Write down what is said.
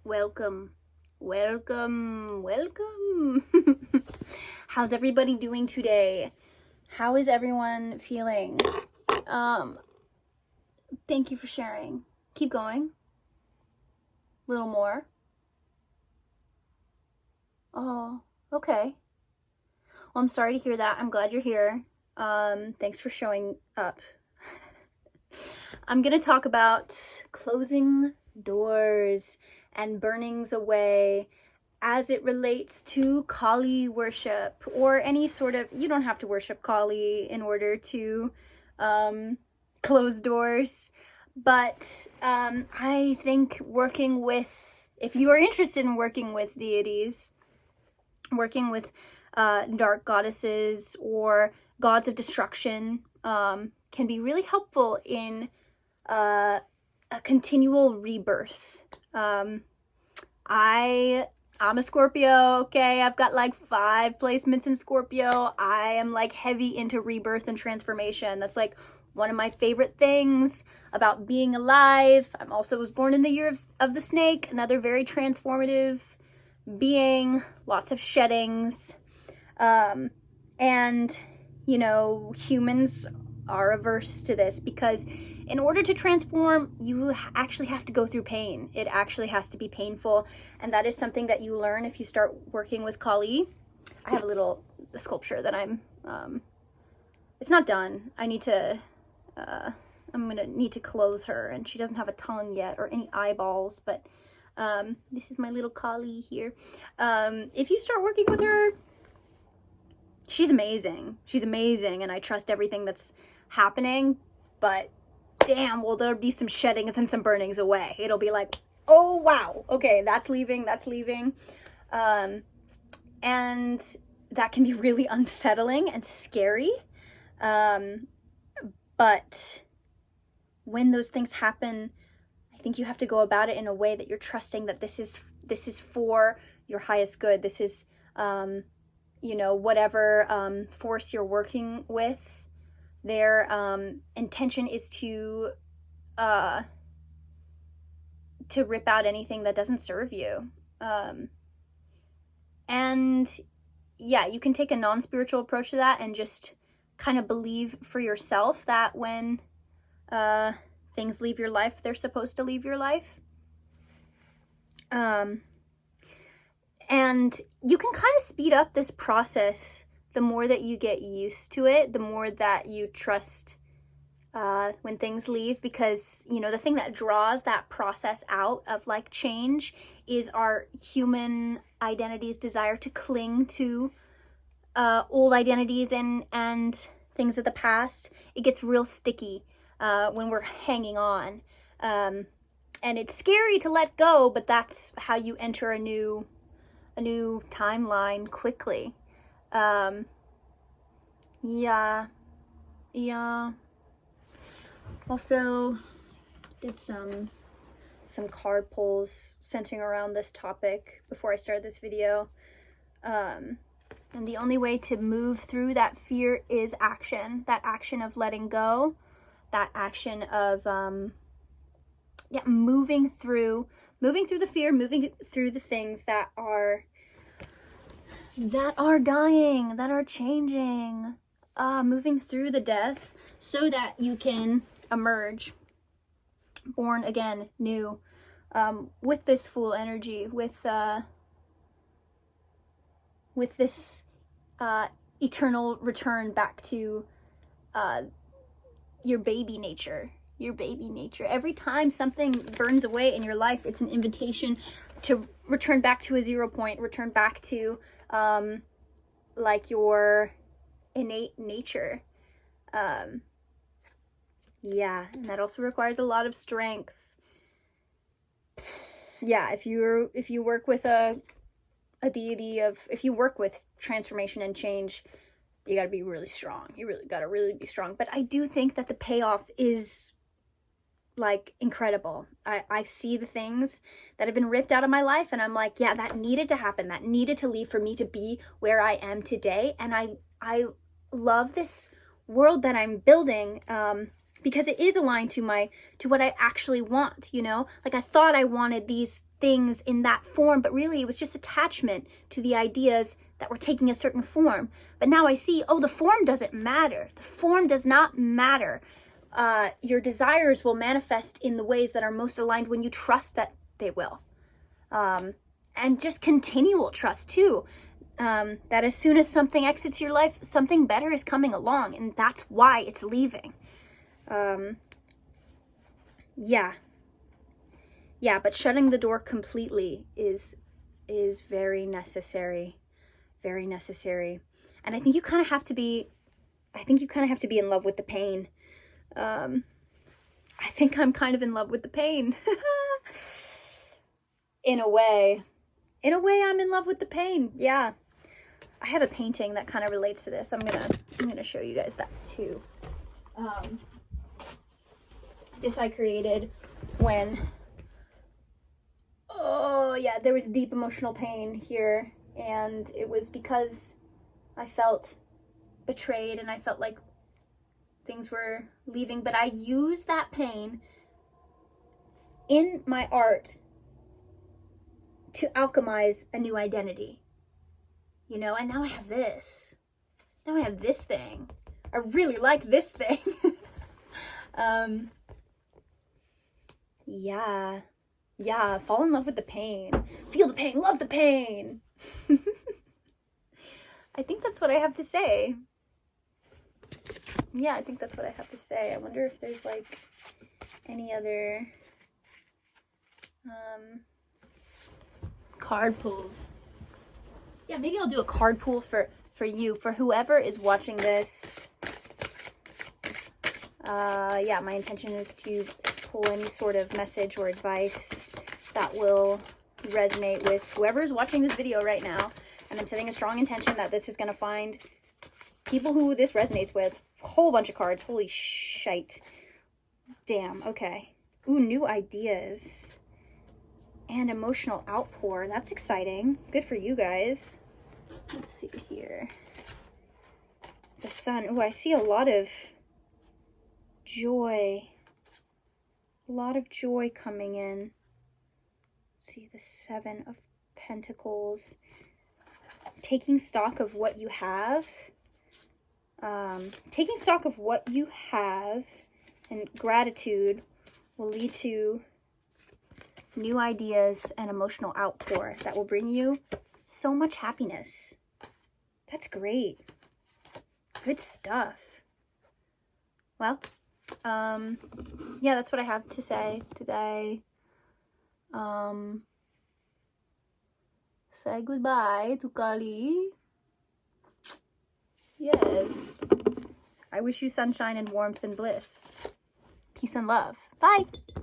welcome, welcome, welcome. How's everybody doing today? How is everyone feeling? Thank you for sharing. Keep going. A little more. Oh, okay. Well, I'm sorry to hear that. I'm glad you're here. Thanks for showing up. I'm gonna talk about closing doors and burnings away as it relates to Kali worship, or any sort of, you don't have to worship Kali in order to close doors, but I think working with, if you are interested in working with deities, working with dark goddesses or gods of destruction can be really helpful in a continual rebirth. I'm a Scorpio, okay? I've got like 5 placements in Scorpio. I am like heavy into rebirth and transformation. That's like one of my favorite things about being alive. I also was born in the year of the snake, another very transformative being, lots of sheddings. And, you know, humans are averse to this because in order to transform, you actually have to go through pain. It actually has to be painful. And that is something that you learn if you start working with Kali. I have a little sculpture that it's not done. I'm gonna need to clothe her, and she doesn't have a tongue yet or any eyeballs, but this is my little Kali here. If you start working with her, she's amazing. She's amazing, and I trust everything that's happening, but damn, will there be some sheddings and some burnings away. It'll be like, oh wow, okay, that's leaving. And that can be really unsettling and scary. But when those things happen, I think you have to go about it in a way that you're trusting that this is for your highest good. This is, whatever force you're working with, their intention is to rip out anything that doesn't serve you. And yeah, you can take a non-spiritual approach to that and just kind of believe for yourself that when things leave your life, they're supposed to leave your life. And you can kind of speed up this process the more that you get used to it, the more that you trust when things leave, because, you know, the thing that draws that process out of like change is our human identity's desire to cling to old identities and things of the past. It gets real sticky when we're hanging on. And it's scary to let go, but that's how you enter a new timeline quickly. Yeah. Also, did some card pulls centering around this topic before I started this video. And the only way to move through that fear is action. That action of letting go. That action of moving through the fear, moving through the things that are dying, that are changing, moving through the death so that you can emerge born again, new, with this full energy, with this eternal return back to your baby nature. Every time something burns away in your life, it's an invitation to return back to a 0 point, return back to like your innate nature. And that also requires a lot of strength. Yeah, if you work with a deity if you work with transformation and change, you gotta be really strong. You really gotta be strong. But I do think that the payoff is like incredible. I see the things that have been ripped out of my life, and I'm like, yeah, that needed to happen. That needed to leave for me to be where I am today. And I love this world that I'm building. because it is aligned to what I actually want, you know? Like I thought I wanted these things in that form, but really it was just attachment to the ideas that were taking a certain form. But now I see, oh, the form doesn't matter. The form does not matter. Your desires will manifest in the ways that are most aligned when you trust that they will. And just continual trust too. That as soon as something exits your life, something better is coming along, and that's why it's leaving. Yeah, but shutting the door completely is very necessary. Very necessary. And I think you kind of have to be in love with the pain. I think I'm kind of in love with the pain. In a way, I'm in love with the pain. Yeah. I have a painting that kind of relates to this. I'm gonna show you guys that too. This I created when, oh yeah, there was deep emotional pain here, and it was because I felt betrayed and I felt like things were leaving, but I used that pain in my art to alchemize a new identity, you know. And now I have this. Now I have this thing. I really like this thing. Yeah, fall in love with the pain. Feel the pain, love the pain. I think that's what I have to say. Yeah, I think that's what I have to say. I wonder if there's like any other card pulls. Yeah, maybe I'll do a card pull for you, for whoever is watching this. Yeah, my intention is to pull any sort of message or advice that will resonate with whoever is watching this video right now. And I'm setting a strong intention that this is going to find people who this resonates with. A whole bunch of cards. Holy shite. Damn, okay. Ooh, new ideas. And emotional outpour. That's exciting. Good for you guys. Let's see here. The sun. Ooh, I see a lot of joy. A lot of joy coming in. Let's see, the Seven of Pentacles. Taking stock of what you have. Taking stock of what you have and gratitude will lead to new ideas and emotional outpour that will bring you so much happiness. That's great. Good stuff. Well, yeah, that's what I have to say today. Say goodbye to Kali. Yes. I wish you sunshine and warmth and bliss. Peace and love. Bye.